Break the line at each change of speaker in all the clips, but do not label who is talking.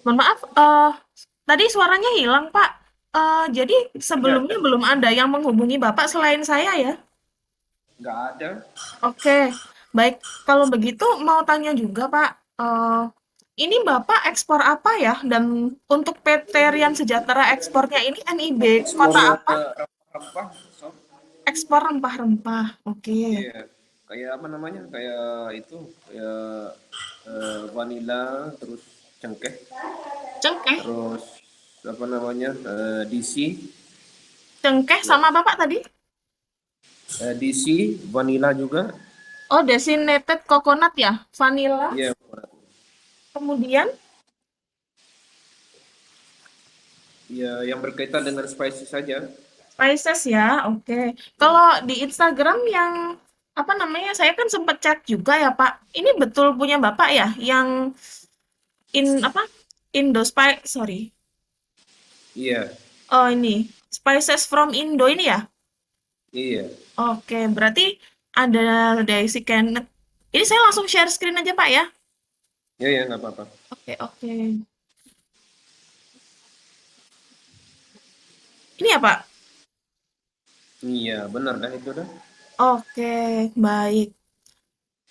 Mohon maaf, tadi suaranya hilang, Pak. Jadi
Ada,
sebelumnya belum ada yang menghubungi Bapak selain saya ya?
nggak ada.
Oke, baik. Kalau begitu mau tanya juga, Pak. Ini Bapak ekspor apa ya? Dan untuk PT Rian Sejahtera ekspornya ini NIB
Ekspor
kota apa?
rempah, sob.
Ekspor rempah-rempah. Oke.
Iya, kayak apa namanya? Kayak itu, kayak vanila, terus cengkeh,
Cengkeh.
terus apa namanya? DC,
Cengkeh
ya.
sama Bapak tadi?
DC, vanila juga.
Oh, designated coconut ya? Vanilla.
Iya,
Kemudian
ya yang berkaitan dengan spices saja.
spices ya, oke.
Hmm.
Kalau di Instagram yang apa namanya? Saya kan sempat cek juga ya, Pak. Ini betul punya Bapak ya, yang apa? Sorry.
Iya,
Oh, ini spices from Indo ini ya?
iya,
Oke, berarti ada Daisy Kenneth. Ini saya langsung share screen aja, Pak ya.
iya, ya nggak apa-apa.
Oke, oke. Ini ya, Pak.
Iya, benar dah itu dah.
Oke, baik.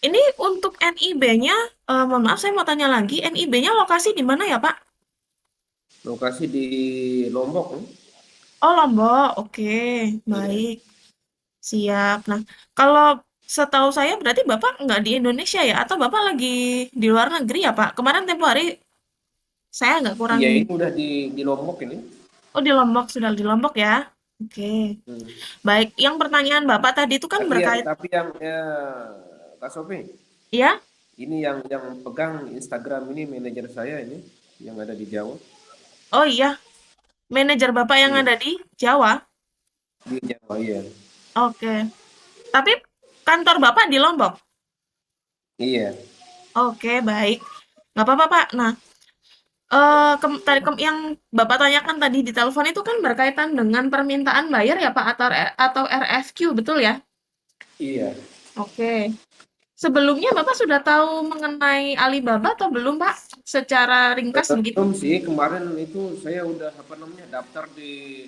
Ini untuk NIB-nya, mohon maaf saya mau tanya lagi, NIB-nya lokasi di mana ya, Pak?
Lokasi di Lombok, nih.
Oh, Lombok. Oke,
Iya.
baik. Siap. Nah, kalau setahu saya berarti Bapak nggak di Indonesia ya? Atau Bapak lagi di luar negeri ya, Pak? Kemarin tempo hari saya nggak kurang.
Iya, ini udah di Lombok ini.
Oh, di Lombok. Sudah di Lombok ya? Oke.
Hmm.
Baik. Yang pertanyaan Bapak tadi itu kan berkait.
Tapi yang Kak Sofi,
Ya?
ini yang pegang Instagram ini manajer saya ini yang ada di Jawa.
Oh iya. Manajer Bapak yang
Iya,
ada di Jawa?
di Jawa iya.
Oke. Tapi kantor Bapak di Lombok?
Iya.
Oke, baik. Nggak apa-apa, Pak. Nah, yang Bapak tanyakan tadi di telepon itu kan berkaitan dengan permintaan bayar ya, Pak, atau RFQ, betul ya?
Iya.
Oke. Sebelumnya Bapak sudah tahu mengenai Alibaba atau belum, Pak? Secara ringkas begitu?
Belum sih, kemarin itu saya udah apa namanya daftar di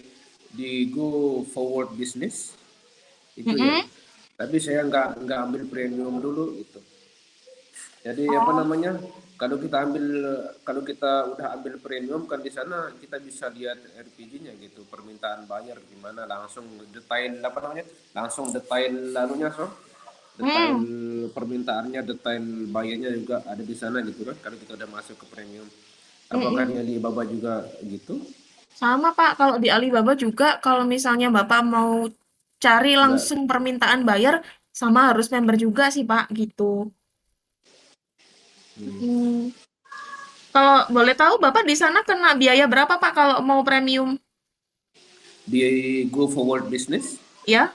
Go Forward Business itu ya.
Mm-mm.
Tapi saya nggak ambil premium dulu gitu. Jadi apa
Oh,
namanya? Kalau kita udah ambil premium kan di sana kita bisa lihat RPG-nya gitu, permintaan bayar gimana, langsung detail apa namanya? Langsung detail lalunya so, detail
hmm,
permintaannya, detail bayarnya juga ada di sana gitu kan. Kalau kita udah masuk ke premium. Apakah
mm-mm.
di Alibaba juga gitu?
Sama, Pak. Kalau di Alibaba juga, kalau misalnya Bapak mau cari
Enggak.
langsung permintaan bayar, sama harus member juga sih, Pak, gitu.
Hmm.
Hmm. Kalau boleh tahu, Bapak di sana kena biaya berapa, Pak, kalau mau premium?
Di Go Forward Business
Ya?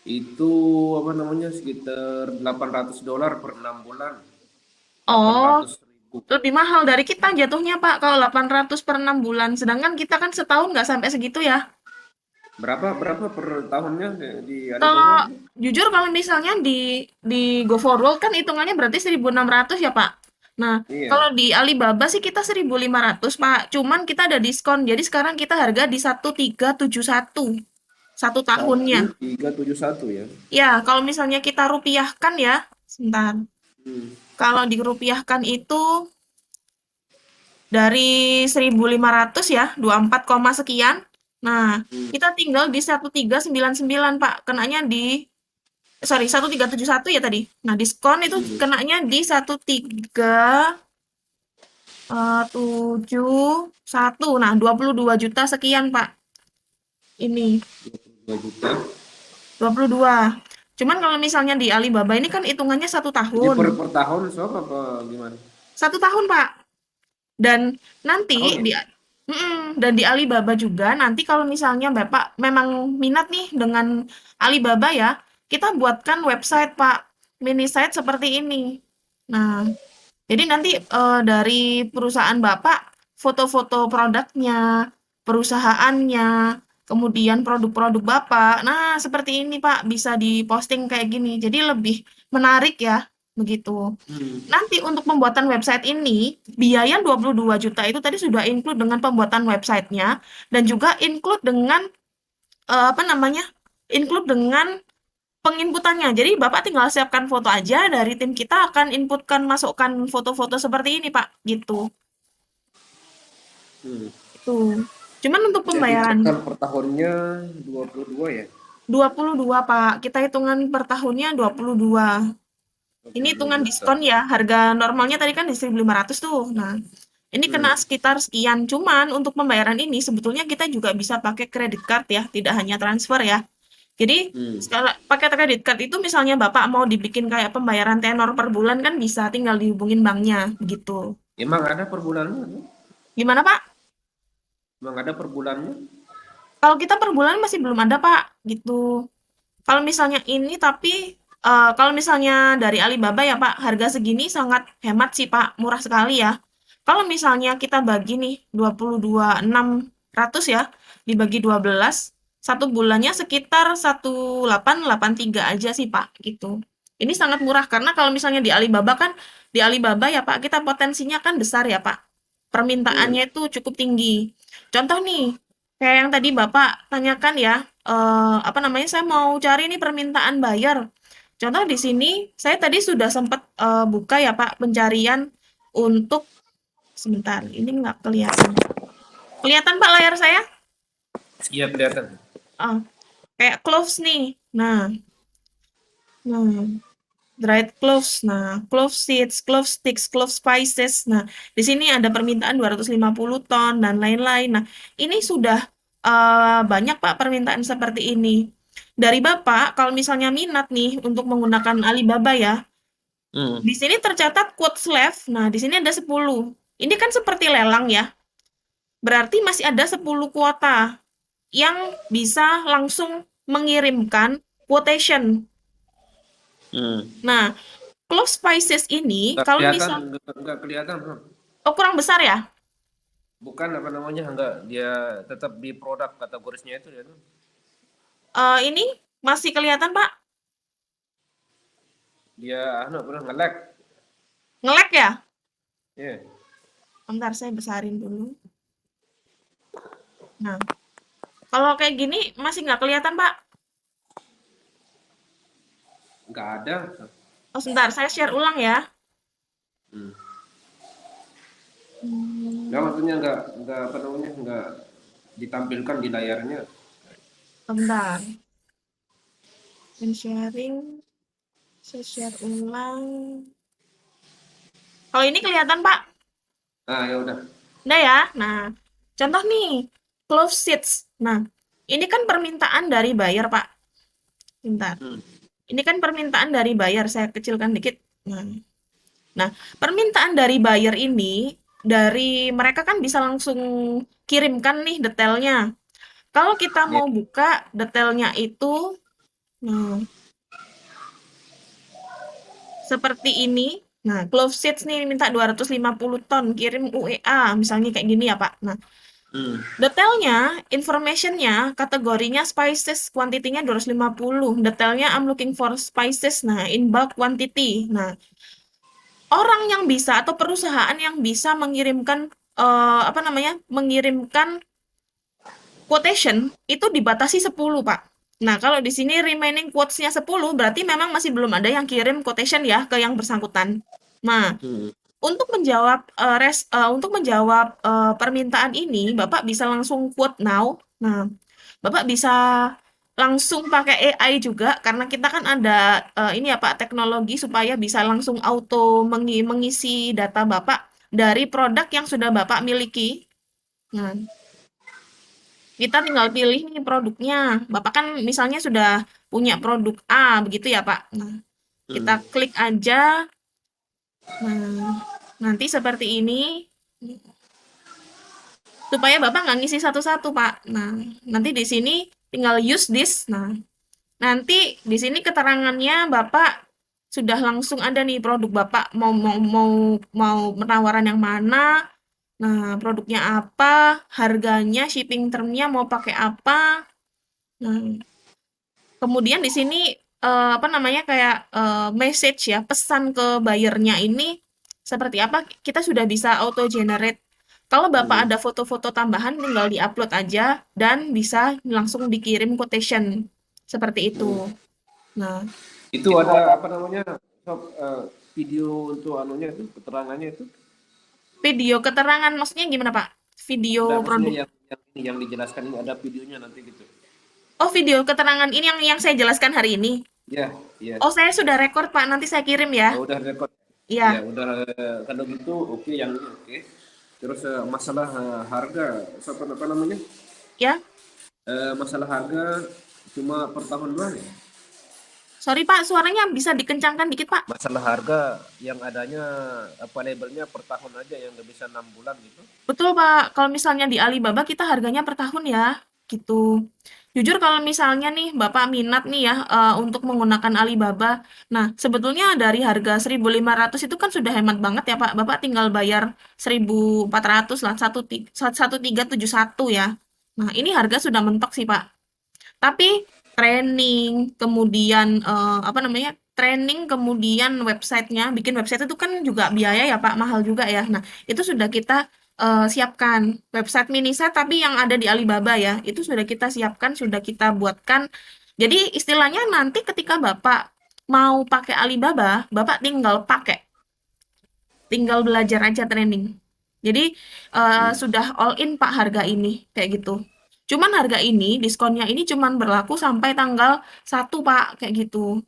itu apa namanya sekitar $800 per 6 bulan. delapan
Oh,
ratus ribu.
lebih mahal dari kita jatuhnya, Pak, kalau 800 per 6 bulan. Sedangkan kita kan setahun nggak sampai segitu ya.
Berapa berapa per tahunnya di Alibaba?
Kalau jujur kalau misalnya di GoForward kan hitungannya berarti 1.600 ya, Pak. Nah,
Iya.
kalau di Alibaba sih kita 1.500 Pak. Cuman kita ada diskon. Jadi sekarang kita harga di 1371 satu tahunnya.
1371 ya.
Ya, kalau misalnya kita rupiahkan ya, sebentar.
Hmm.
Kalau dirupiahkan itu dari 1.500 ya, 24, sekian. Nah,
Hmm.
kita tinggal di 1399 Pak. Kenanya di sorry 1371 ya tadi. Nah, diskon itu
Hmm.
kenanya di 1371. Nah, 22 juta sekian, Pak. Ini
22 juta.
22. Cuman kalau misalnya di Alibaba ini kan hitungannya satu
Jadi
tahun.
per tahun sob apa gimana?
Satu tahun, Pak. Dan
Tahun
nanti
ya?
dan di Alibaba juga nanti kalau misalnya Bapak memang minat nih dengan Alibaba ya, kita buatkan website, Pak. Mini site seperti ini. Nah, jadi nanti dari perusahaan Bapak, foto-foto produknya, perusahaannya, kemudian produk-produk Bapak. Nah, seperti ini Pak, bisa diposting kayak gini. Jadi lebih menarik ya. begitu.
Hmm.
Nanti untuk pembuatan website ini, biaya 22 juta itu tadi sudah include dengan pembuatan websitenya dan juga include dengan apa namanya? Include dengan penginputannya. Jadi Bapak tinggal siapkan foto aja, dari tim kita akan inputkan, masukkan foto-foto seperti ini, Pak, gitu.
Hmm.
Itu. Cuman untuk
Jadi
pembayaran
total per tahunnya 22 ya?
22, Pak. Kita hitungan per tahunnya 22. Ini hitungan
22 juta.
diskon ya. Harga normalnya tadi kan di 1.500 tuh. Nah, ini kena
Hmm.
sekitar sekian. Cuman untuk pembayaran ini sebetulnya kita juga bisa pakai credit card ya, tidak hanya transfer ya. Jadi,
Hmm.
sekala pakai credit card itu misalnya Bapak mau dibikin kayak pembayaran tenor per bulan kan bisa, tinggal dihubungin banknya, begitu.
Emang ada per bulannya?
Gimana, Pak?
Emang ada per bulannya?
Kalau kita per bulan masih belum ada, Pak, gitu. Kalau misalnya ini tapi kalau misalnya dari Alibaba ya, Pak, harga segini sangat hemat sih, Pak, murah sekali ya. Kalau misalnya kita bagi nih 22.600 ya, dibagi 12, satu bulannya sekitar 1.883 aja sih, Pak, gitu. Ini sangat murah karena kalau misalnya di Alibaba kan, di Alibaba ya, Pak, kita potensinya kan besar ya, Pak.
Hmm.
Permintaannya itu cukup tinggi. Contoh nih, kayak yang tadi Bapak tanyakan ya, apa namanya, saya mau cari nih permintaan buyer. Contoh di sini, saya tadi sudah sempat buka ya Pak, pencarian untuk, sebentar, ini nggak kelihatan. Kelihatan Pak layar saya?
Iya kelihatan.
Ah, kayak cloves nih. Nah, dried cloves. Nah, clove seeds, clove sticks, clove spices. Nah, di sini ada permintaan 250 ton dan lain-lain. Nah, ini sudah banyak Pak permintaan seperti ini. Dari Bapak, kalau misalnya minat nih untuk menggunakan Alibaba ya,
Hmm.
di sini tercatat quotes left. Nah, di sini ada 10. Ini kan seperti lelang ya. Berarti masih ada 10 kuota yang bisa langsung mengirimkan quotation.
Hmm.
Nah, clove spices ini
Nggak
kalau
kelihatan,
misal
nggak kelihatan, Bro.
oh kurang besar ya?
Bukan apa namanya, nggak dia tetap di produk kategorisnya itu ya tuh.
Ini masih kelihatan, Pak?
Dia pernah nge-lag.
Nge-lag ya?
Iya.
Bentar, saya besarin dulu. Nah, kalau kayak gini masih nggak kelihatan, Pak?
Nggak ada.
Oh, sebentar, saya share ulang ya.
Hmm. Nggak,
Hmm,
maksudnya nggak apa namanya, nggak ditampilkan di layarnya.
Bentar, sharing, saya share ulang. Kalau ini kelihatan, Pak?
Ah ya udah.
Udah ya? Nah, contoh nih, clove seats. Nah, ini kan permintaan dari buyer, Pak. Bentar.
Hmm.
Ini kan permintaan dari buyer, saya kecilkan dikit. Nah, Nah, permintaan dari buyer ini, dari mereka kan bisa langsung kirimkan nih detailnya. Kalau kita
Iya.
mau buka detailnya itu, nah, seperti ini. Nah, clove seeds nih minta 250 ton, kirim UEA, misalnya kayak gini ya, Pak. Nah,
Hmm.
detailnya, informationnya, kategorinya spices, kuantitinya 250. Detailnya I'm looking for spices. Nah, in bulk quantity. Nah, orang yang bisa atau perusahaan yang bisa mengirimkan apa namanya? Mengirimkan quotation itu dibatasi 10, Pak. Nah, kalau di sini remaining quotes-nya 10 berarti memang masih belum ada yang kirim quotation ya ke yang bersangkutan. Nah,
Hmm.
untuk menjawab permintaan ini, Bapak bisa langsung quote now. Nah, Bapak bisa langsung pakai AI juga karena kita kan ada ini ya Pak, teknologi supaya bisa langsung auto mengisi data Bapak dari produk yang sudah Bapak miliki. Nah, kita tinggal pilih nih produknya. Bapak kan misalnya sudah punya produk A begitu ya Pak. Nah, kita
Hmm.
klik aja. Nah, nanti seperti ini. Supaya Bapak nggak ngisi satu-satu, Pak. Nah, nanti di sini tinggal use this. Nah, nanti di sini keterangannya Bapak sudah langsung ada nih produk Bapak mau penawaran yang mana. Nah, produknya apa, harganya, shipping termnya mau pakai apa. Nah, kemudian di sini apa namanya, kayak, message ya, pesan ke buyer-nya ini seperti apa, kita sudah bisa auto generate. Kalau Bapak
Hmm.
ada foto-foto tambahan tinggal di-upload aja dan bisa langsung dikirim quotation, seperti itu. Nah,
Itu ada apa namanya, Sob, video untuk anunya itu, keterangannya itu?
video keterangan maksudnya gimana, Pak? Video
Enggak, maksudnya
produk.
yang ini yang dijelaskan ini ada videonya nanti gitu.
Oh, video keterangan ini yang saya jelaskan hari ini?
Iya, iya.
Oh, saya sudah rekord, Pak, nanti saya kirim ya.
Oh, udah record. Ya,
Iya,
udah kalau gitu oke yang ini oke. Terus masalah harga, Sob, apa namanya?
ya.
Masalah harga cuma per tahun doang ya?
Sorry, Pak, suaranya bisa dikencangkan dikit, Pak.
Masalah harga yang adanya apa labelnya per tahun aja yang nggak bisa 6 bulan gitu.
Betul, Pak. Kalau misalnya di Alibaba kita harganya per tahun ya, gitu. Jujur kalau misalnya nih Bapak minat nih ya untuk menggunakan Alibaba. Nah, sebetulnya dari harga 1.500 itu kan sudah hemat banget ya, Pak. Bapak tinggal bayar 1.400 lah, 1371 ya. Nah, ini harga sudah mentok sih, Pak. Tapi training, kemudian apa namanya? Training, kemudian websitenya, bikin website itu kan juga biaya ya Pak, mahal juga ya. Nah, itu sudah kita siapkan website mini set tapi yang ada di Alibaba ya, itu sudah kita siapkan, sudah kita buatkan. Jadi istilahnya nanti ketika Bapak mau pakai Alibaba, Bapak tinggal pakai, tinggal belajar aja training. Jadi sudah all in Pak harga ini kayak gitu. Cuman harga ini, diskonnya ini cuman berlaku sampai tanggal 1 Pak, kayak gitu.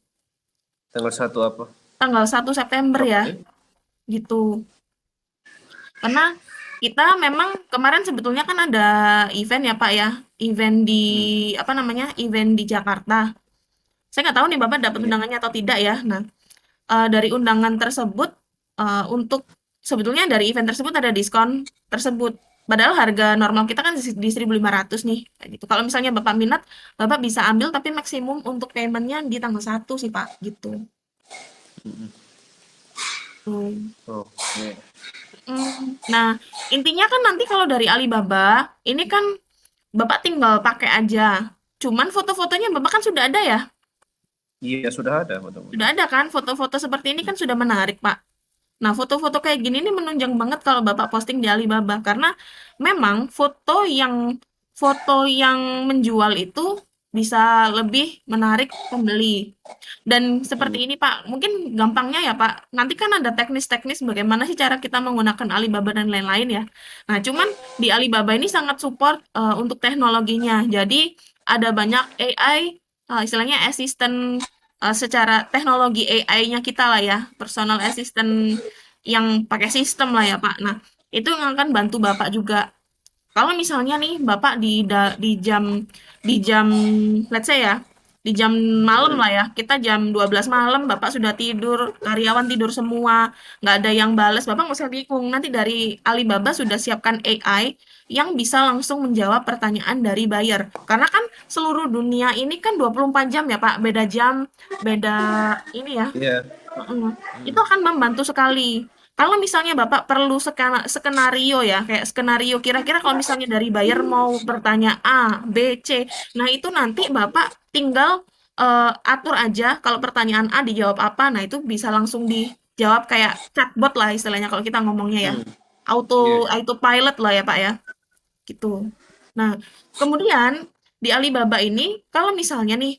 Tanggal 1 apa?
Tanggal 1 September ya,
Oke.
gitu. Karena kita memang kemarin sebetulnya kan ada event ya Pak ya, event di
Hmm.
apa namanya, event di Jakarta. Saya nggak tahu nih Bapak dapat
Iya.
undangannya atau tidak ya. Nah, dari undangan tersebut, untuk sebetulnya dari event tersebut ada diskon tersebut. Padahal harga normal kita kan di 1.500 nih, kayak gitu. Kalau misalnya Bapak minat, Bapak bisa ambil tapi maksimum untuk payment-nya di tanggal 1 sih, Pak, gitu. Tuh.
Oke.
Nah, intinya kan nanti kalau dari Alibaba, ini kan Bapak tinggal pakai aja. Cuman foto-fotonya Bapak kan sudah ada ya?
Iya sudah ada foto-foto.
Sudah ada kan? Foto-foto seperti ini kan sudah menarik, Pak. Nah, foto-foto kayak gini nih menunjang banget kalau Bapak posting di Alibaba karena memang foto yang menjual itu bisa lebih menarik pembeli. Dan
Hmm.
seperti ini Pak, mungkin gampangnya ya Pak, nanti kan ada teknis-teknis bagaimana sih cara kita menggunakan Alibaba dan lain-lain ya. Nah, cuman di Alibaba ini sangat support untuk teknologinya. Jadi ada banyak AI, istilahnya asisten secara teknologi AI-nya kita lah ya, personal assistant yang pakai sistem lah ya Pak. Nah, itu yang akan bantu Bapak juga. Kalau misalnya nih Bapak di jam let's say ya, di jam malam lah ya, kita jam 12 malam Bapak sudah tidur, karyawan tidur semua, nggak ada yang bales, Bapak nggak usah bingung. Nanti dari Alibaba sudah siapkan AI yang bisa langsung menjawab pertanyaan dari buyer. Karena kan seluruh dunia ini kan 24 jam ya Pak, beda jam, beda ini ya.
Iya.
Heeh. Itu akan membantu sekali. Kalau misalnya Bapak perlu skenario ya, kayak skenario kira-kira kalau misalnya dari buyer mau bertanya A, B, C. Nah, itu nanti Bapak tinggal atur aja kalau pertanyaan A dijawab apa. Nah, itu bisa langsung dijawab kayak chatbot lah istilahnya kalau kita ngomongnya ya.
Hmm. Iya.
Autopilot lah ya, Pak ya. Gitu. Nah, kemudian di Alibaba ini kalau misalnya nih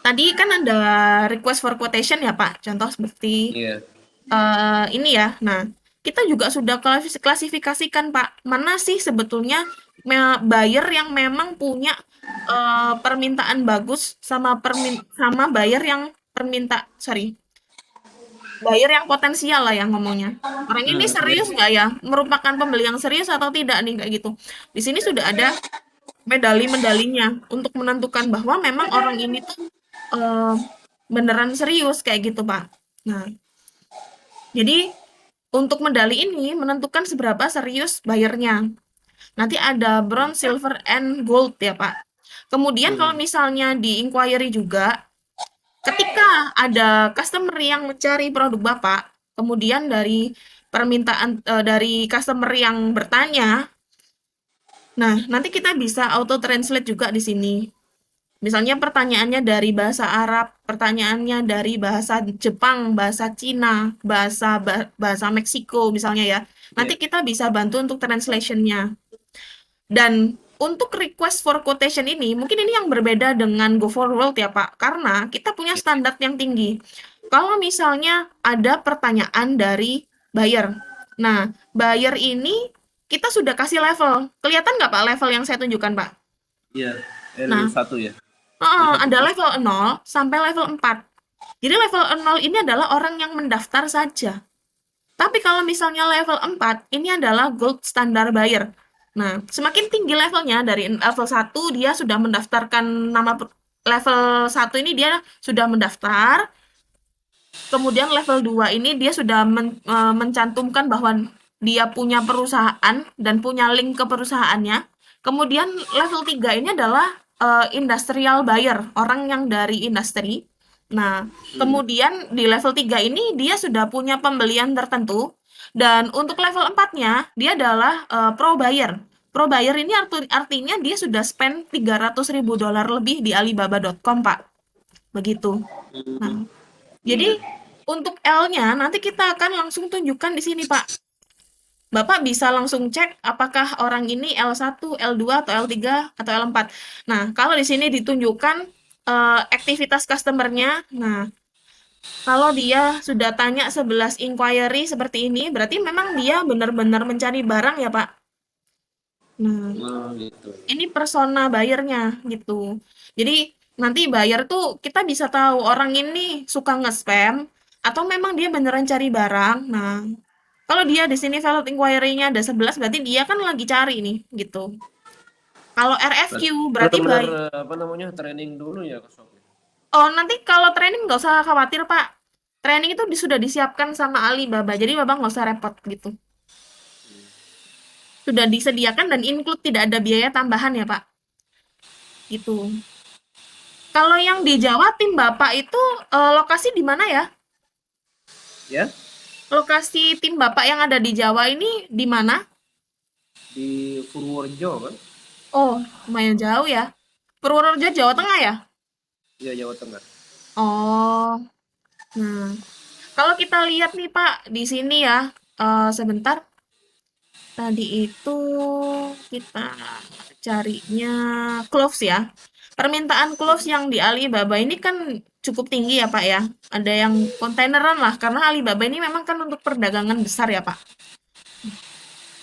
tadi kan ada request for quotation ya, Pak. Contoh seperti
Iya.
ini ya. Nah, kita juga sudah klasifikasikan, Pak, mana sih sebetulnya buyer yang memang punya permintaan bagus sama buyer yang buyer yang potensial lah yang ngomongnya. Orang ini
Iya.
serius nggak ya? Merupakan pembeli yang serius atau tidak nih kayak gitu. Di sini sudah ada medali-medalinya untuk menentukan bahwa memang orang ini tuh eh, beneran serius kayak gitu, Pak. Nah, jadi untuk medali ini menentukan seberapa serius bayarnya. Nanti ada bronze, silver, and gold ya Pak. Kemudian kalau
Hmm.
misalnya di inquiry juga, ketika ada customer yang mencari produk Bapak, kemudian dari permintaan dari customer yang bertanya, nah nanti kita bisa auto translate juga di sini. Misalnya pertanyaannya dari bahasa Arab, pertanyaannya dari bahasa Jepang, bahasa Cina, bahasa Meksiko misalnya ya. Nanti
Iya.
kita bisa bantu untuk translation-nya. Dan untuk request for quotation ini, mungkin ini yang berbeda dengan Go for World ya Pak, karena kita punya standar yang tinggi. Kalau misalnya ada pertanyaan dari buyer, nah buyer ini kita sudah kasih level. Kelihatan nggak Pak level yang saya tunjukkan Pak?
Iya,
Nah,
L1 ya. L1
ada
kan?
level 0 sampai level 4. Jadi level 0 ini adalah orang yang mendaftar saja. Tapi kalau misalnya level 4, ini adalah gold standar buyer. Nah, semakin tinggi levelnya, dari level 1 dia sudah mendaftarkan level 1 ini dia sudah mendaftar, kemudian level 2 ini dia sudah mencantumkan bahwa dia punya perusahaan dan punya link ke perusahaannya. Kemudian level 3 ini adalah industrial buyer, orang yang dari industri. Nah,
Hmm.
kemudian di level 3 ini dia sudah punya pembelian tertentu dan untuk level 4-nya dia adalah pro buyer. Pro buyer ini artinya dia sudah spend 300.000 dolar lebih di Alibaba.com, Pak. Begitu. Nah,
Hmm.
jadi
Iya.
untuk L-nya nanti kita akan langsung tunjukkan di sini, Pak. Bapak bisa langsung cek apakah orang ini L1, L2, atau L3, atau L4. Nah, kalau di sini ditunjukkan aktivitas customer-nya, nah, kalau dia sudah tanya 11 inquiry seperti ini, berarti memang dia benar-benar mencari barang ya, Pak. Nah,
Oh, gitu.
ini persona buyer-nya gitu. Jadi nanti buyer tuh kita bisa tahu orang ini suka nge-spam atau memang dia beneran cari barang. Nah, kalau dia di sini valid inquiry-nya ada 11 berarti dia kan lagi cari nih gitu. Kalau RFQ berarti
Benar-benar
baik.
apa namanya training dulu ya ke Shopee.
Oh, nanti kalau training nggak usah khawatir, Pak. Training itu sudah disiapkan sama Alibaba. Jadi Bapak nggak usah repot gitu. Sudah disediakan dan include tidak ada biaya tambahan ya, Pak. Gitu. Kalau yang di Jawa tim Bapak itu lokasi di mana ya?
Ya,
Lokasi tim Bapak yang ada di Jawa ini di mana?
di Purworejo kan?
Oh, lumayan jauh ya. Purworejo, Jawa Tengah ya?
Iya, Jawa Tengah.
Oh, nah. Kalau kita lihat nih Pak, di sini ya, sebentar. Tadi itu kita carinya cloves ya. Permintaan cloves yang di Alibaba ini kan cukup tinggi ya Pak ya. Ada yang kontaineran lah, karena Alibaba ini memang kan untuk perdagangan besar ya Pak.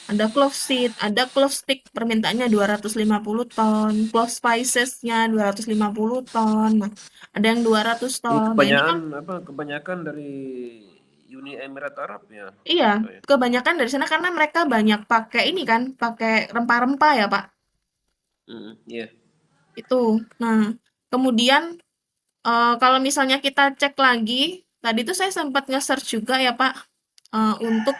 Ada clove seed, ada clove stick, permintaannya 250 ton, clove spicesnya 250 ton, nah, ada yang 200
Ini
ton. Nah, ini
kebanyakan
kan
apa? Kebanyakan dari Uni Emirat Arab ya,
iya,
kayak.
kebanyakan dari sana karena mereka banyak pakai ini kan, pakai rempah-rempah ya, Pak.
Iya.
Itu. Nah, kemudian kalau misalnya kita cek lagi, tadi tuh saya sempat nge-search juga ya, Pak, untuk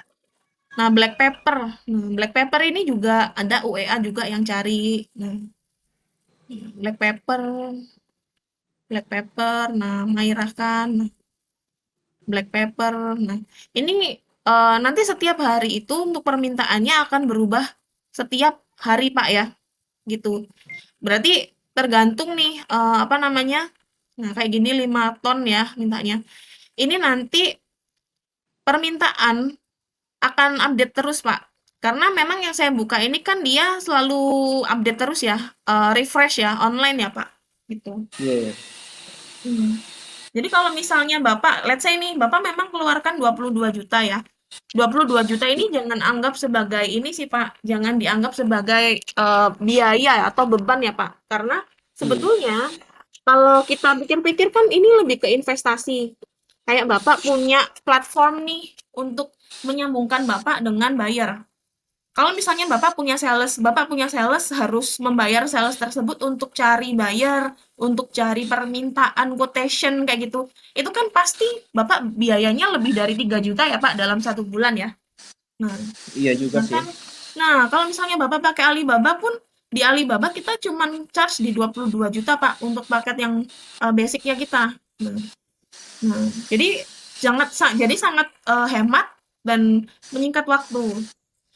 nah black pepper. Nah, black pepper ini juga ada UEA juga yang cari. Nah, black pepper, nah Mairah nah black pepper. Nah, ini nanti setiap hari itu untuk permintaannya akan berubah setiap hari, Pak ya, gitu. Berarti tergantung nih apa namanya? Nah, kayak gini 5 ton ya mintanya. Ini nanti permintaan akan update terus, Pak. Karena memang yang saya buka ini kan dia selalu update terus ya, refresh ya, online ya, Pak. Gitu.
Iya, iya.
Hmm. Jadi kalau misalnya Bapak, let's say nih, Bapak memang keluarkan 22 juta ya. 22 juta ini jangan anggap sebagai ini sih Pak, jangan dianggap sebagai biaya atau beban ya Pak. Karena
Hmm.
sebetulnya kalau kita pikir-pikir kan ini lebih ke investasi. Kayak Bapak punya platform nih untuk menyambungkan Bapak dengan buyer. Kalau misalnya Bapak punya sales harus membayar sales tersebut untuk cari buyer, untuk cari permintaan quotation kayak gitu. Itu kan pasti Bapak biayanya lebih dari 3 juta ya Pak dalam 1 bulan ya. Nah,
Iya juga sih.
sedangkan kalau misalnya Bapak pakai Alibaba pun di Alibaba kita cuman charge di 22 juta Pak untuk paket yang basicnya kita. Nah, nah, jadi jadi sangat hemat dan menyingkat waktu.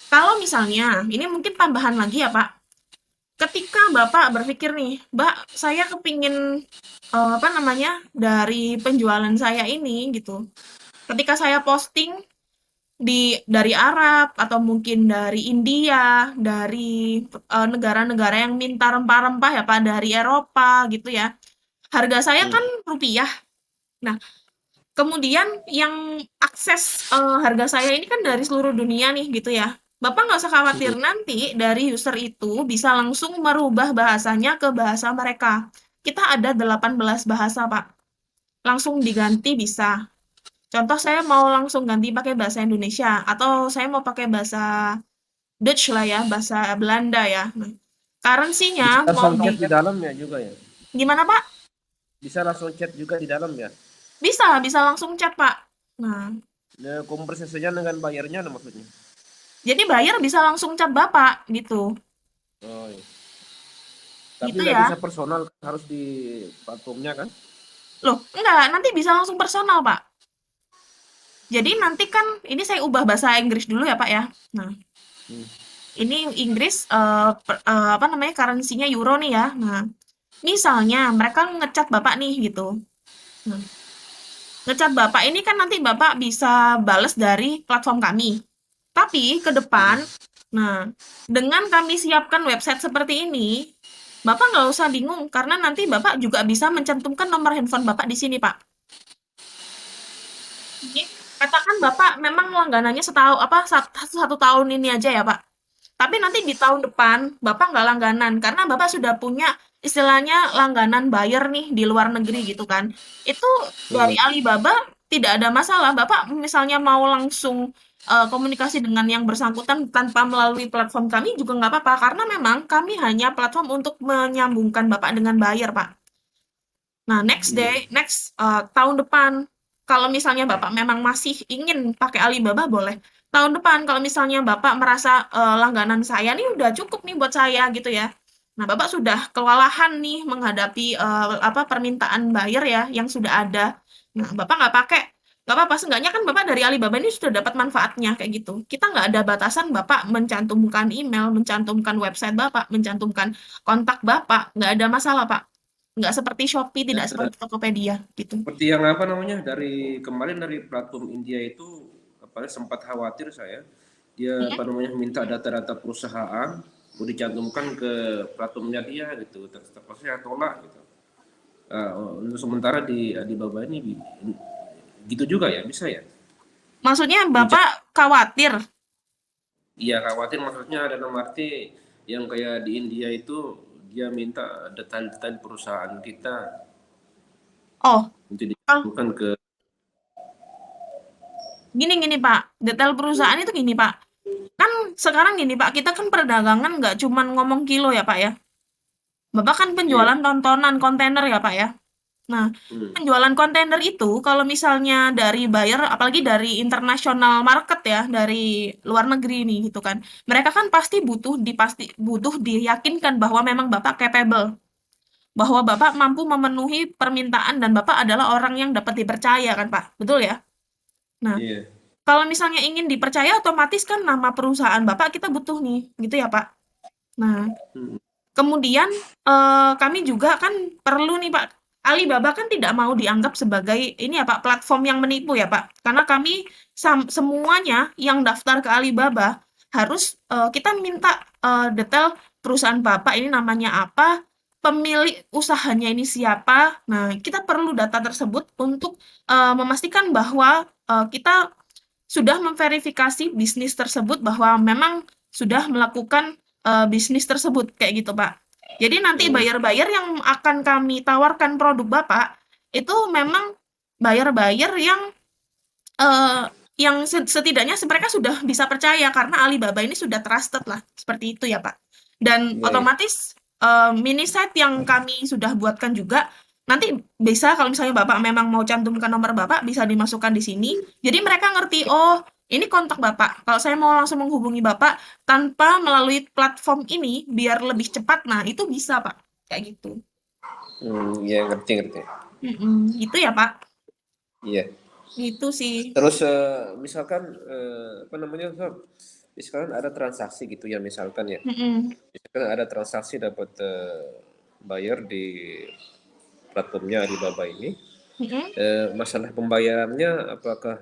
Kalau misalnya, ini mungkin tambahan lagi ya Pak, ketika Bapak berpikir nih, Mbak, saya kepingin apa namanya, dari penjualan saya ini gitu. Ketika saya posting dari Arab atau mungkin dari India, dari negara-negara yang minta rempah-rempah ya Pak, dari Eropa gitu ya. Harga saya
Hmm.
kan rupiah. Nah, kemudian yang akses harga saya ini kan dari seluruh dunia nih gitu ya. Bapak nggak usah khawatir
Hmm.
nanti dari user itu bisa langsung merubah bahasanya ke bahasa mereka. Kita ada 18 bahasa, Pak. Langsung diganti bisa. Contoh saya mau langsung ganti pakai bahasa Indonesia atau saya mau pakai bahasa Dutch lah ya, bahasa Belanda ya. Nah,
Bisa
currency-nya mau
langsung chat di
di
dalam ya juga ya.
gimana, Pak?
Bisa langsung chat juga di dalam ya.
Bisa langsung chat, Pak. Nah,
Nah, konversasinya dengan bayarnya ada maksudnya.
jadi buyer bisa langsung chat Bapak gitu.
Oh, iya. Tapi
Gitu
nggak
ya.
bisa personal, harus di platformnya kan?
Loh, enggak, nanti bisa langsung personal, Pak. Jadi nanti kan ini saya ubah bahasa Inggris dulu ya, Pak ya. Nah,
Hmm.
ini Inggris apa namanya currency-nya euro nih ya. Nah, misalnya mereka ngecat Bapak nih gitu. Nah, ngecat Bapak ini kan nanti Bapak bisa bales dari platform kami. Tapi ke
Hmm.
depan, nah, dengan kami siapkan website seperti ini, Bapak nggak usah bingung karena nanti Bapak juga bisa mencantumkan nomor handphone Bapak di sini, Pak. Jadi, katakan Bapak memang langganannya satu tahun ini aja ya, Pak. Tapi nanti di tahun depan Bapak nggak langganan karena Bapak sudah punya istilahnya langganan buyer nih di luar negeri gitu kan. Itu dari
Hmm.
Alibaba tidak ada masalah. Bapak misalnya mau langsung komunikasi dengan yang bersangkutan tanpa melalui platform kami juga nggak apa-apa karena memang kami hanya platform untuk menyambungkan Bapak dengan buyer, Pak. Nah,
Hmm.
tahun depan, kalau misalnya Bapak memang masih ingin pakai Alibaba, boleh. Tahun depan, kalau misalnya Bapak merasa langganan saya nih udah cukup nih buat saya gitu ya. Nah, Bapak sudah kewalahan nih menghadapi apa permintaan buyer ya yang sudah ada. Nah, Bapak nggak apa-apa. Seenggaknya kan Bapak dari Alibaba ini sudah dapat manfaatnya kayak gitu. Kita nggak ada batasan Bapak mencantumkan email, mencantumkan website Bapak, mencantumkan kontak Bapak, nggak ada masalah, Pak. Nggak seperti Shopee, tidak seperti Tokopedia, gitu.
Seperti yang apa namanya, dari kemarin dari platform India itu, apa sempat khawatir saya, dia apa
Mhm.
namanya minta data-data perusahaan mau dicantumkan ke platformnya dia gitu, terus saya tolak gitu. Untuk sementara di Alibaba ini gitu juga ya, bisa ya?
Maksudnya
Dicat,
Bapak khawatir?
iya khawatir, maksudnya dalam arti yang kayak di India itu dia minta detail-detail perusahaan kita
Oh,
untuk
kal
dicantumkan ke.
gini gini Pak, detail perusahaan itu gini Pak, kan sekarang gini Pak, kita kan perdagangan nggak cuman ngomong kilo ya Pak ya. Bapak kan
Iya.
penjualan tontonan kontainer ya Pak ya. Nah,
Hmm.
penjualan kontainer itu kalau misalnya dari buyer, apalagi dari international market ya, dari luar negeri nih gitu kan, mereka kan pasti butuh diyakinkan bahwa memang Bapak capable. Bahwa Bapak mampu memenuhi permintaan dan Bapak adalah orang yang dapat dipercaya kan, Pak, betul ya? Nah,
Iya.
kalau misalnya ingin dipercaya otomatis kan nama perusahaan Bapak kita butuh nih, gitu ya, Pak? Nah,
Hmm.
kemudian, kami juga kan perlu nih, Pak, Alibaba kan tidak mau dianggap sebagai ini ya, Pak, platform yang menipu ya, Pak. Karena kami semuanya yang daftar ke Alibaba harus, kita minta, detail perusahaan Bapak ini namanya apa, pemilik usahanya ini siapa. Nah, kita perlu data tersebut untuk, memastikan bahwa, kita sudah memverifikasi bisnis tersebut bahwa memang sudah melakukan bisnis tersebut kayak gitu, Pak. Jadi nanti
Oh.
buyer-buyer yang akan kami tawarkan produk Bapak itu memang buyer-buyer eee, yang setidaknya mereka sudah bisa percaya karena Alibaba ini sudah trusted lah, seperti itu ya, Pak. Dan
Iya, iya.
otomatis, mini site yang kami sudah buatkan juga, nanti bisa kalau misalnya Bapak memang mau cantumkan nomor Bapak, bisa dimasukkan di sini. Jadi mereka ngerti, "Oh, ini kontak Bapak. Kalau saya mau langsung menghubungi Bapak tanpa melalui platform ini biar lebih cepat." Nah, itu bisa, Pak, kayak gitu.
Iya ngerti ngerti.
Gitu ya, Pak.
Iya.
Itu sih.
Terus misalkan apa namanya Sob? Sekarang ada transaksi gitu ya, misalkan ya.
Mhm.
Misalkan ada transaksi dapat bayar di platformnya Alibaba ini.
Mhm.
Masalah pembayarannya apakah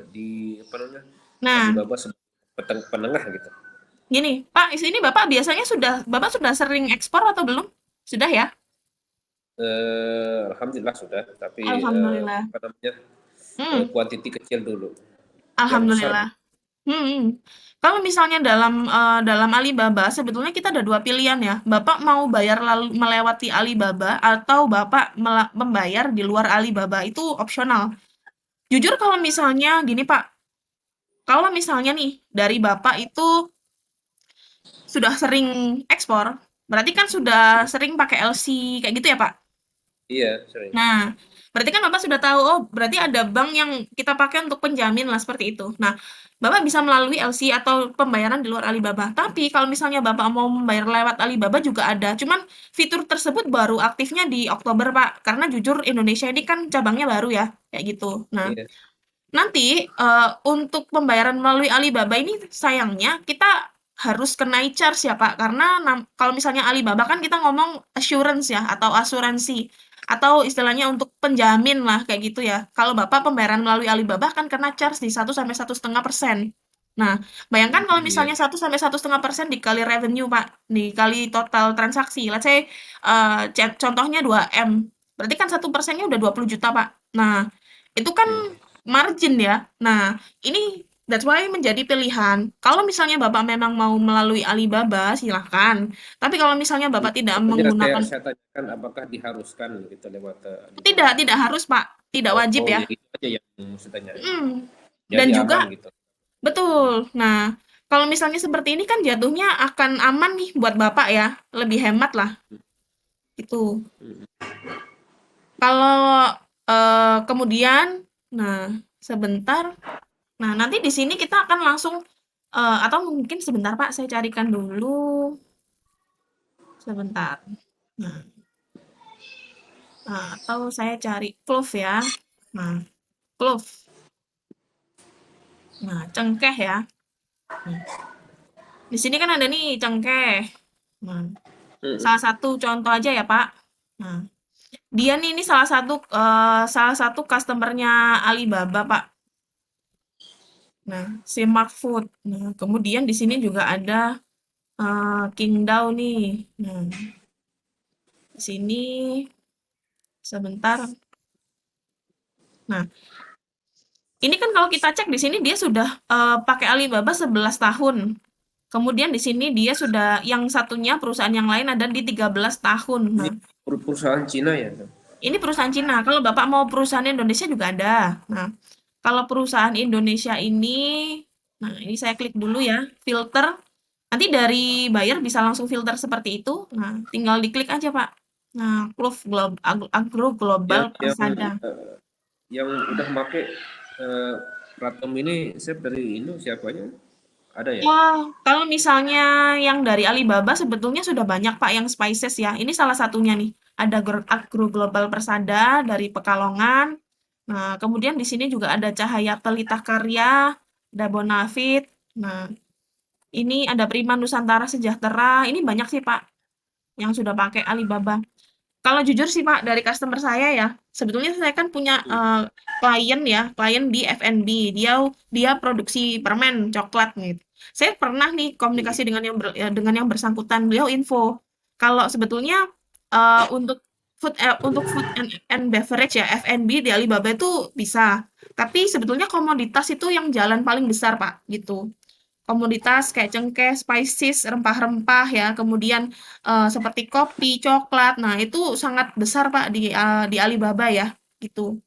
di apa namanya
Nah,
Alibaba sebagai penengah gitu.
gini, Pak, di sini Bapak sudah sering ekspor atau belum? Sudah ya?
Alhamdulillah sudah, tapi
Alhamdulillah.
apa namanya
Hmm,
kuantiti kecil dulu. Yang besar
alhamdulillah.
belum.
Hmm. Kalau misalnya dalam Alibaba, sebetulnya kita ada dua pilihan ya. Bapak mau bayar lalu melewati Alibaba atau Bapak membayar di luar Alibaba itu opsional. Jujur kalau misalnya gini Pak, kalau misalnya nih dari Bapak itu sudah sering ekspor, berarti kan sudah sering pakai LC kayak gitu ya Pak?
Iya, sering.
Nah, berarti kan Bapak sudah tahu, oh berarti ada bank yang kita pakai untuk penjamin lah seperti itu. Nah, Bapak bisa melalui LC atau pembayaran di luar Alibaba. Tapi kalau misalnya Bapak mau membayar lewat Alibaba juga ada. Cuman fitur tersebut baru aktifnya di Oktober, Pak. Karena jujur Indonesia ini kan cabangnya baru ya, kayak gitu. Nah,
Iya.
nanti, untuk pembayaran melalui Alibaba ini sayangnya kita harus kenai charge ya, Pak, karena kalau misalnya Alibaba kan kita ngomong assurance ya, atau asuransi, atau istilahnya untuk penjamin lah, kayak gitu ya. Kalau Bapak pembayaran melalui Alibaba kan kena charge di 1 sampai 1,5%. Nah, bayangkan kalau
Iya.
misalnya 1 sampai 1,5% dikali revenue, Pak, dikali total transaksi, let's say, contohnya 2 M, berarti kan 1%-nya udah 20 juta, Pak. Nah, itu kan
Hmm.
margin ya. Nah, ini that's why menjadi pilihan. Kalau misalnya Bapak memang mau melalui Alibaba, silahkan. Tapi kalau misalnya Bapak tidak
Makanya
menggunakan,
saya tanyakan apakah diharuskan gitu lewat
tidak,
Alibaba.
tidak harus, Pak. Tidak
Oh,
wajib
oh
ya.
ya itu aja yang saya tanyain.
Mm. Dan
Jadi
juga,
aman gitu.
betul. Nah, kalau misalnya seperti ini kan jatuhnya akan aman nih buat Bapak ya. Lebih hemat lah. Itu. Kalau kemudian, nah, sebentar. Nah, nanti di sini kita akan langsung, atau mungkin sebentar Pak, saya carikan dulu, sebentar. Nah, atau saya cari clove ya. Nah, clove. Nah, cengkeh ya. Nah, di sini kan ada nih cengkeh. Nah,
Mm-mm.
salah satu contoh aja ya Pak. Nah, dia nih ini salah satu customernya Alibaba Pak. Nah, Simark Food. Nah, kemudian di sini juga ada Qingdao nih. Nah, di sini sebentar. Nah, ini kan kalau kita cek di sini dia sudah pakai Alibaba 11 tahun. Kemudian di sini dia sudah yang satunya perusahaan yang lain ada di 13 tahun.
Ini
Nah,
perusahaan Cina ya.
ini perusahaan Cina. Kalau Bapak mau perusahaan Indonesia juga ada. Nah, kalau perusahaan Indonesia ini, nah ini saya klik dulu ya, filter. Nanti dari buyer bisa langsung filter seperti itu. Nah, tinggal diklik aja, Pak. Nah, Clove Agro
Yang
Global
yang
Persada.
eh, yang udah make platform ini Chef dari Indo siapanya? Ada ya?
Wah, kalau misalnya yang dari Alibaba sebetulnya sudah banyak Pak yang spices ya. Ini salah satunya nih. Ada Agro Global Persada dari Pekalongan. Nah, kemudian di sini juga ada Cahaya Pelita Karya, ada Bonafit. Nah, ini ada Prima Nusantara Sejahtera. Ini banyak sih Pak yang sudah pakai Alibaba. Kalau jujur sih Pak, dari customer saya ya, sebetulnya saya kan punya klien ya, klien di F&B. Dia produksi permen coklat gitu. Saya pernah nih
Hmm.
komunikasi dengan yang bersangkutan. Beliau info kalau sebetulnya untuk food and beverage ya F&B di Alibaba itu bisa. Tapi sebetulnya komoditas itu yang jalan paling besar Pak gitu. Komoditas kayak cengkeh, spices, rempah-rempah ya, kemudian, seperti kopi, coklat. Nah, itu sangat besar, Pak, di Alibaba ya, gitu.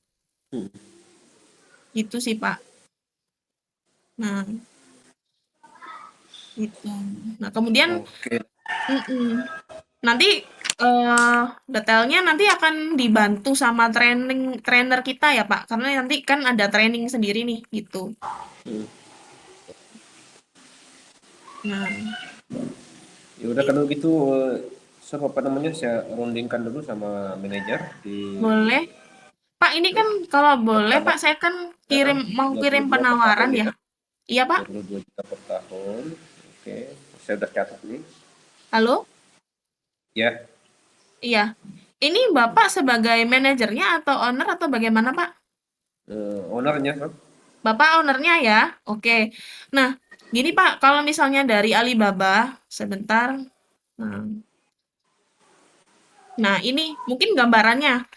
Gitu sih, Pak. Nah, gitu. Nah, kemudian
Oke.
mhm, nanti, detailnya nanti akan dibantu sama trainer kita ya, Pak, karena nanti kan ada training sendiri nih, gitu.
Hmm.
Nah,
Ya udah
it
kalau gitu apa namanya saya rundingkan dulu sama manajer di
boleh. Pak, ini
itu
kan kalau boleh,
pertama
Pak, saya kan mau kirim
22 tahun
penawaran
ya.
ya. Iya, Pak.
22 juta per tahun. Oke, saya udah catat nih.
Halo?
Ya,
Iya. Ini Bapak sebagai manajernya atau owner atau bagaimana, Pak?
ownernya, Sob.
Bapak ownernya ya? Oke. Nah, gini Pak, kalau misalnya dari Alibaba, sebentar. Nah, nah, ini mungkin gambarannya.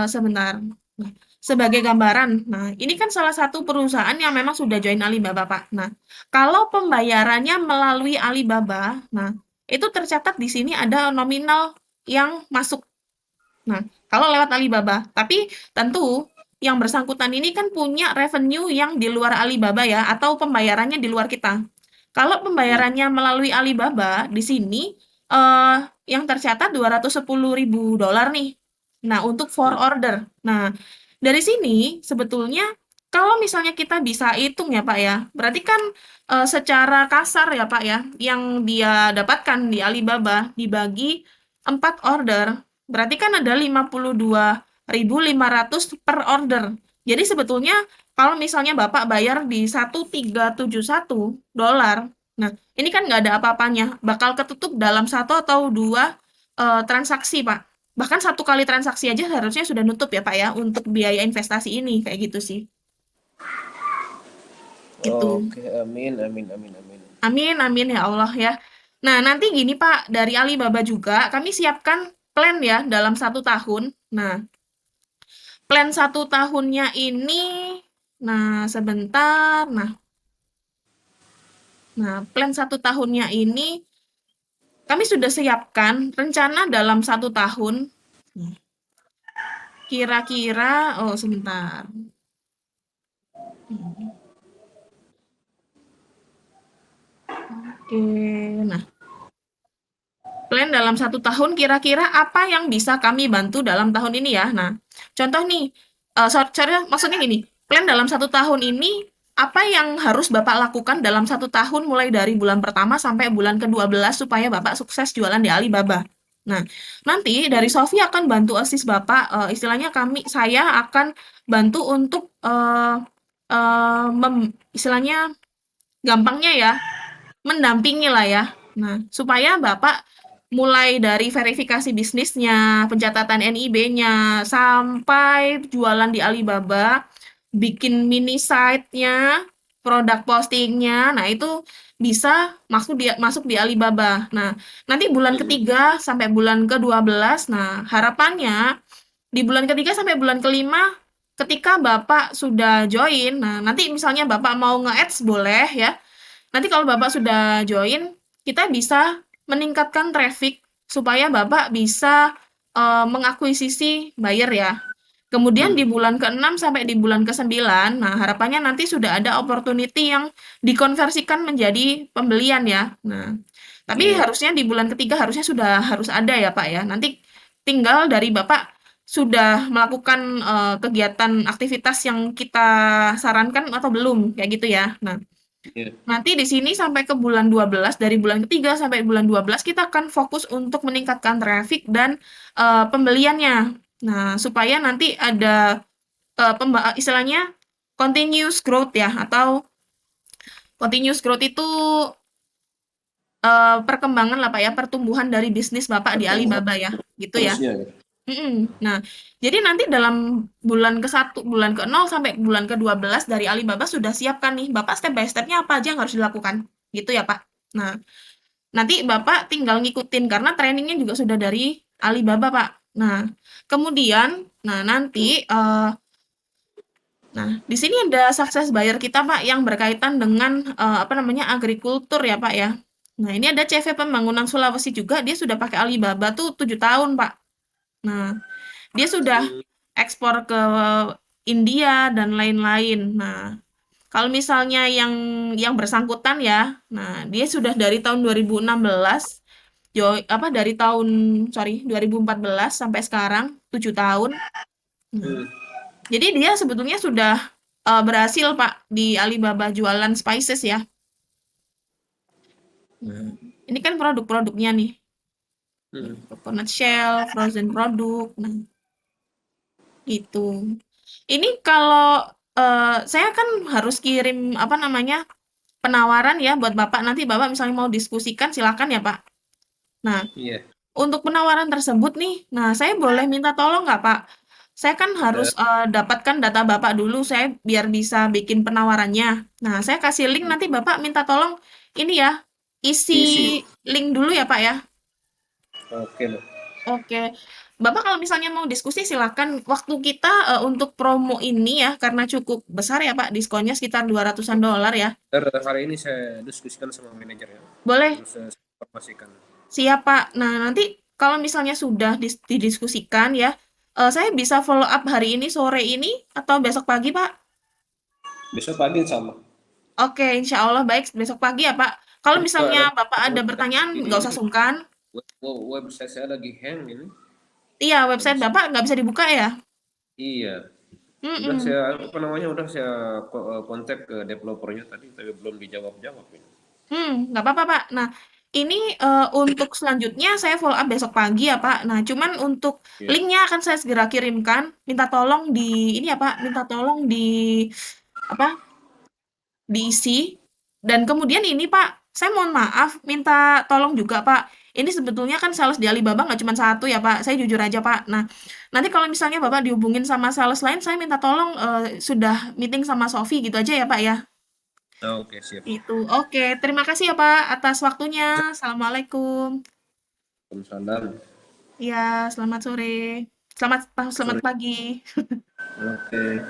Sebentar. Nah, sebagai gambaran, nah ini kan salah satu perusahaan yang memang sudah join Alibaba, Pak. Nah, kalau pembayarannya melalui Alibaba, nah itu tercatat di sini ada nominal yang masuk. Nah, kalau lewat Alibaba, tapi tentu yang bersangkutan ini kan punya revenue yang di luar Alibaba ya, atau pembayarannya di luar kita. Kalau
Hmm,
pembayarannya melalui Alibaba, di sini eh, yang tercatat 210.000 dolar nih. Nah, untuk for
hmm,
order. Nah, dari sini sebetulnya kalau misalnya kita bisa hitung ya Pak ya, berarti kan secara kasar ya Pak ya, yang dia dapatkan di Alibaba dibagi 4 order, berarti kan ada 52.500 per order. Jadi sebetulnya kalau misalnya Bapak bayar di 1.371 dolar, nah ini kan nggak ada apa-apanya, bakal ketutup dalam satu atau dua transaksi, Pak. Bahkan satu kali transaksi aja harusnya sudah nutup ya, Pak ya, untuk biaya investasi ini, kayak gitu sih. Gitu.
oke, amin, amin, amin, amin.
Amin, amin ya Allah ya. Nah, nanti gini Pak, dari Alibaba juga kami siapkan plan ya dalam 1 tahun. Nah, plan 1 tahunnya ini, nah sebentar, nah plan 1 tahunnya ini kami sudah siapkan rencana dalam 1 tahun. Nah, kira-kira, oh sebentar. Hmm, Oke, nah plan dalam 1 tahun kira-kira apa yang bisa kami bantu dalam tahun ini ya. Nah, contoh nih, sorry, maksudnya gini, plan dalam 1 tahun ini apa yang harus Bapak lakukan dalam 1 tahun mulai dari bulan pertama sampai bulan ke-12 supaya Bapak sukses jualan di Alibaba. Nah, nanti dari
Hmm,
Sofi akan bantu assist Bapak, istilahnya saya akan bantu untuk istilahnya gampangnya ya, mendampingi lah ya. Nah, supaya Bapak mulai dari verifikasi bisnisnya, pencatatan NIB-nya, sampai jualan di Alibaba, bikin mini site-nya, produk postingnya, nah itu bisa masuk di Alibaba. Nah, nanti bulan
hmm,
ketiga sampai bulan ke-12, nah harapannya di bulan ketiga sampai bulan kelima, ketika Bapak sudah join, nah nanti misalnya Bapak mau nge-ads boleh ya. Nanti kalau Bapak sudah join, kita bisa meningkatkan traffic supaya Bapak bisa mengakuisisi buyer ya. Kemudian di
hmm.
bulan ke-6 sampai di bulan ke-9, nah harapannya nanti sudah ada opportunity yang dikonversikan menjadi pembelian ya. Nah, tapi
Iya,
harusnya di bulan ketiga harusnya sudah harus ada ya Pak ya. Nanti tinggal dari Bapak sudah melakukan kegiatan aktivitas yang kita sarankan atau belum, kayak gitu ya. Nah,
iya,
nanti di sini sampai ke bulan 12, dari bulan ketiga sampai bulan 12 kita akan fokus untuk meningkatkan traffic dan pembeliannya. Nah, supaya nanti ada istilahnya continuous growth ya, atau continuous growth itu perkembangan lah Pak ya, pertumbuhan dari bisnis Bapak di
pertumbuhan
Alibaba ya, gitu ya.
terusnya gitu.
Mm-mm. Nah, jadi nanti dalam bulan ke-1, bulan ke-0 sampai bulan ke-12 dari Alibaba sudah siapkan nih, Bapak step by step-nya apa aja yang harus dilakukan. Gitu ya, Pak. Nah, nanti Bapak tinggal ngikutin karena trainingnya juga sudah dari Alibaba, Pak. Nah, kemudian, nah di sini ada sukses buyer kita, Pak, yang berkaitan dengan apa namanya agrikultur ya, Pak ya. Nah, ini ada CV Pembangunan Sulawesi juga, dia sudah pakai Alibaba tuh 7 tahun, Pak. Nah, dia sudah
Hmm,
ekspor ke India dan lain-lain. Nah, kalau misalnya yang bersangkutan ya, nah dia sudah dari tahun 2016, dari tahun sorry 2014 sampai sekarang 7 tahun. Nah,
hmm.
jadi dia sebetulnya sudah berhasil Pak di Alibaba jualan spices ya. Nah, ini kan produk-produknya nih.
Hmm.
Coconut shell, frozen produk. Nah, gitu. Ini kalau saya kan harus kirim apa namanya? penawaran ya buat Bapak. Nanti Bapak misalnya mau diskusikan silakan ya, Pak. Nah,
Iya,
untuk penawaran tersebut nih, nah saya boleh minta tolong nggak, Pak? Saya kan
udah
harus dapatkan data Bapak dulu, saya biar bisa bikin penawarannya. Nah, saya kasih link nanti Bapak minta tolong ini ya,
isi.
isi link dulu ya, Pak ya.
Oke loh.
Oke. Bapak kalau misalnya mau diskusi silakan. Waktu kita untuk promo ini ya, karena cukup besar ya, Pak, diskonnya sekitar 200-an dolar ya.
Ntar hari ini saya diskusikan sama manajer ya.
Boleh.
Terus saya informasikan.
Siap, Pak. Nah, nanti kalau misalnya sudah didiskusikan ya, saya bisa follow up hari ini, sore ini, atau besok pagi, Pak?
Besok pagi sama.
Oke, insya Allah baik. Besok pagi ya, Pak. Kalau misalnya
Karena
Bapak ada pertanyaan, nggak
ini
usah sungkan.
website saya lagi hang ini.
Iya,
Nggak
website
bisa.
Bapak nggak bisa dibuka ya?
Iya, udah
Mm-mm.
saya apa namanya udah saya kontak ke developernya tadi, tapi belum dijawab-jawab ini.
Nggak apa-apa, Pak. Nah, ini untuk selanjutnya saya follow up besok pagi ya, Pak. Nah, cuman untuk
Iya.
linknya akan saya segera kirimkan. Minta tolong ini ya, Pak. Minta tolong apa? Diisi. Dan kemudian ini Pak, saya mohon maaf, minta tolong juga Pak. Ini sebetulnya kan sales di Alibaba nggak cuma satu ya Pak, saya jujur aja Pak. Nah, nanti kalau misalnya Bapak dihubungin sama sales lain, saya minta tolong sudah meeting sama Sofi gitu aja ya Pak ya.
Ah, oke, siap.
Itu, oke. Terima kasih ya Pak atas waktunya. Assalamualaikum.
Waalaikumsalam.
Ya, selamat sore. Selamat
Sore.
selamat pagi.
Oke.